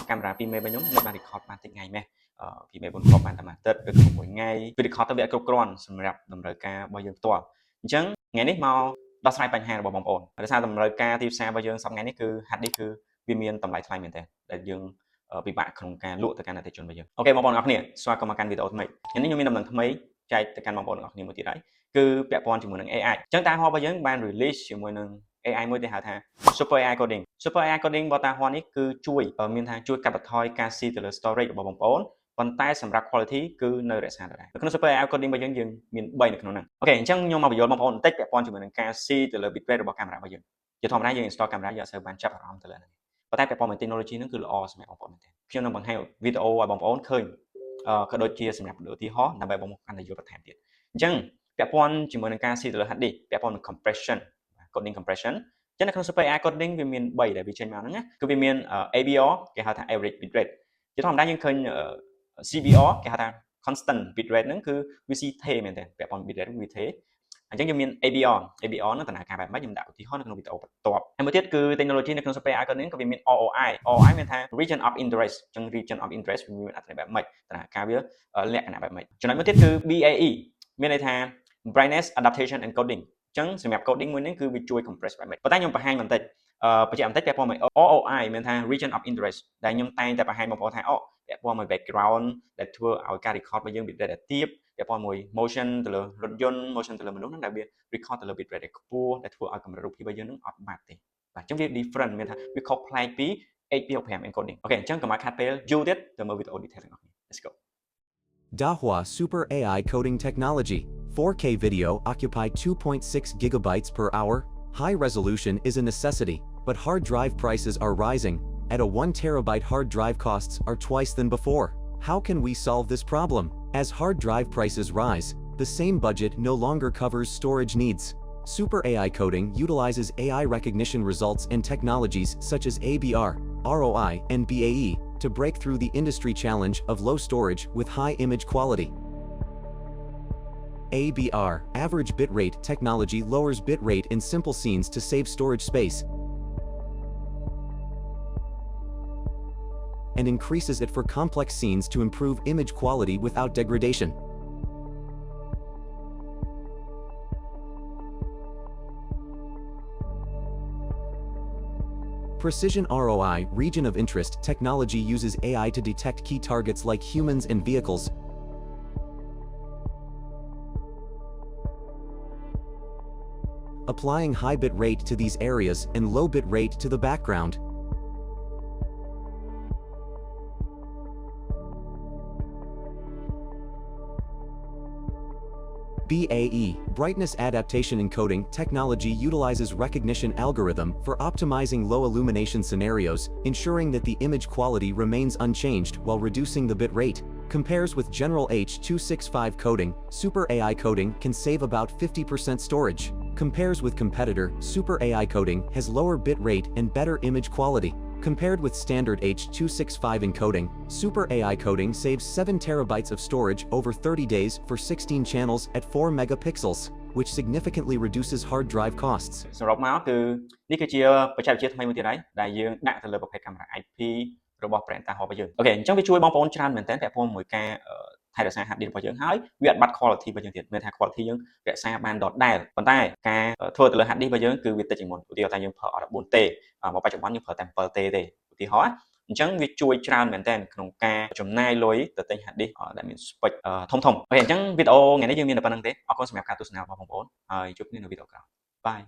camera ពីរមេរបស់ខ្ញុំនៅបាន record បានតិចថ្ងៃម៉េះពីមេ4 crop បានតែមួយអាទិត្យឬក៏មួយថ្ងៃវា record ទៅវាគ្រប់គ្រាន់សម្រាប់តម្រូវការរបស់យើងផ្ទាល់អញ្ចឹងថ្ងៃនេះមកដោះស្រាយបញ្ហារបស់បងប្អូនដោយសារតម្រូវការទីផ្សាររបស់យើងសប្តាហ៍ថ្ងៃនេះគឺ hard disk គឺវាមានតម្លៃថ្លៃមែនទែនដែលយើងពិបាកក្នុងការលក់ទៅកាន់អតិថិជនរបស់យើងអូខេបងប្អូនទាំងអស់គ្នាស្វាគមន៍មកកាន់វីដេអូថ្មីថ្ងៃនេះខ្ញុំមានដំណឹងថ្មីចែកទៅកាន់បងប្អូនទាំងអស់គ្នាមួយទៀតហើយគឺពាក់ព័ន្ធជាមួយនឹង AI អញ្ចឹងតាហោរបស់យើងបាន release ជាមួយនឹង AI មួយដែលហៅថា Super AI Coding Super AI Coding របស់តាហោនេះគឺជួយមានថាជួយកាត់បន្ថយការស៊ីទៅលើ storage របស់បងប្អូនប៉ុន្តែសម្រាប់ quality គឺនៅរក្សាដដែលនៅក្នុង Super AI Coding របស់យើងមាន3នៅក្នុងហ្នឹងអូខេអញ្ចឹងខ្ញុំមកបញ្យល់បងប្អូនបន្តិចពាក់ព័ន្ធជាមួយនឹងការស៊ីទៅលើ bitrate របស់កាមេរ៉ារបស់យើងជាធម្មតាយើង install កាមេរ៉ាយើងអត់សូវបានចាប់អារម្មណ៍ទៅលើហ្នឹងប៉ុន្តែពាក់ព័ន្ធនឹង technology ហ្នឹងគឺល្អសម្រាប់បងប្អូនមែនទេខ្ញុំនឹងបង្ហាញវីដេអូឲ្យបងប្អូនឃើញក៏ដូចជាសម្រាប់ឧទាហរណ៍ដើម្បីបងប្អូនកាន់តែយល់បន្ថែមទៀតអញ្ចឹងពាក់ព័ន្ធជាមួយនឹងការស៊ីទៅលើ hard disk ពាក់ព័ន្ធនឹង compression coding compression ចឹងនៅក្នុង Super AI Coding វាមាន3ដែលវាចេញមកហ្នឹងណាគឺវាមាន ABR គេហៅថា average bitrate ជាធម្មតាយើងឃើញ CBR គេហៅថា constant bitrate ហ្នឹងគឺវាស៊ីថេមែនទេពាក់ព័ន្ធ bitrate វាថេអញ្ចឹងយើងមាន ABR ហ្នឹងដំណើរការបែបម៉េចខ្ញុំដាក់ឧទាហរណ៍នៅក្នុងវីដេអូបន្ទាប់ហើយមួយទៀតគឺ technology នៅក្នុង Super AI Coding ក៏វាមាន ROI មានថា region of interest អញ្ចឹង region of interest វាមានអត្ថន័យបែបម៉េចដំណើរការវាលក្ខណៈបែបម៉េចចំណុចមួយទៀតគឺ BAE មានន័យថា brightness adaptation and coding អញ្ចឹងសម្រាប់ coding មួយនេះគឺវាជួយ compress បែបម៉េចប៉ុន្តែខ្ញុំបង្ហាញបន្តិចបញ្ជាក់បន្តិចពាក់ព័ន្ធមួយ ROI មានថា region of interest ដែលខ្ញុំតែងតែបង្ហាញបងប្អូនថាពាក់ព័ន្ធមួយ background ដែលធ្វើឲ្យការ record របស់យើង bitrate ដែលទាបពាក់ព័ន្ធមួយ motion ទៅលើរថយន្ត motion ទៅលើមនុស្សហ្នឹងដែលវា record ទៅលើ bitrate ដែលខ្ពស់ដែលធ្វើឲ្យកម្រិតរូបភាពរបស់យើងហ្នឹងអត់បាត់ទេបាទអញ្ចឹងវា different មានថាវាខុសប្លែកពី HP65 encoding អូខេអញ្ចឹងកុំឲ្យខាត់ពេលយូរទៀតទៅមើលវីដេអូ detail ទាំងអស់គ្នា Let's go Dahua Super AI Coding Technology 4K video occupy 2.6 gigabytes per hour. High resolution is a necessity, but hard drive prices are rising. At a 1 terabyte hard drive costs are twice than before. How can we solve this problem? As hard drive prices rise, the same budget no longer covers storage needs. Super AI Coding utilizes AI recognition results and technologies such as ABR, ROI, and BAE to break through the industry challenge of low storage with high image quality. ABR, average bitrate technology, lowers bitrate in simple scenes to save storage space and increases it for complex scenes to improve image quality without degradation. Precision ROI, region of interest technology uses AI to detect key targets like humans and vehicles, applying high bit rate to these areas and low bit rate to the background. BAE, brightness adaptation encoding technology utilizes recognition algorithm for optimizing low illumination scenarios, ensuring that the image quality remains unchanged while reducing the bit rate. Compares with general H.265 coding, Super AI Coding can save about 50% storage. Compares with competitor, Super AI Coding has lower bit rate and better image quality. Compared with standard H.265 encoding, Super AI Coding saves 7 terabytes of storage over 30 days for 16 channels at 4 megapixels, which significantly reduces hard drive costs. សរុបមកគឺនេះគឺជាបច្ចេកវិទ្យាថ្មីមួយទៀតហើយដែលយើងដាក់ទៅលើប្រភេទកាមេរ៉ា IP របស់ brand តាហោរបស់យើងអូខេអញ្ចឹងវាជួយបងប្អូនច្រើនមែនទែនពាក់ព័ន្ធមួយការថែរក្សា hard disk របស់យើងហើយវាអត់បាត់ quality របស់យើងទៀតមានថា quality យើងរក្សាបានដដែលប៉ុន្តែការធ្វើទៅលើ hard disk របស់យើងគឺវាតិចជាងមុនឧទាហរណ៍ថាយើងប្រើអត់ 14T មកបច្ចុប្បន្នយើងប្រើតែ 7T ទេឧទាហរណ៍អញ្ចឹងវាជួយច្រើនមែនទែនក្នុងការចំណាយលុយទៅទិញ hard disk ដែលមាន spec ធំៗអូខេអញ្ចឹងវីដេអូថ្ងៃនេះយើងមានតែប៉ុណ្្នឹងទេអរគុណសម្រាប់ការទស្សនារបស់បងប្អូនហើយជួបគ្នានៅវីដេអូក្រោយបាយ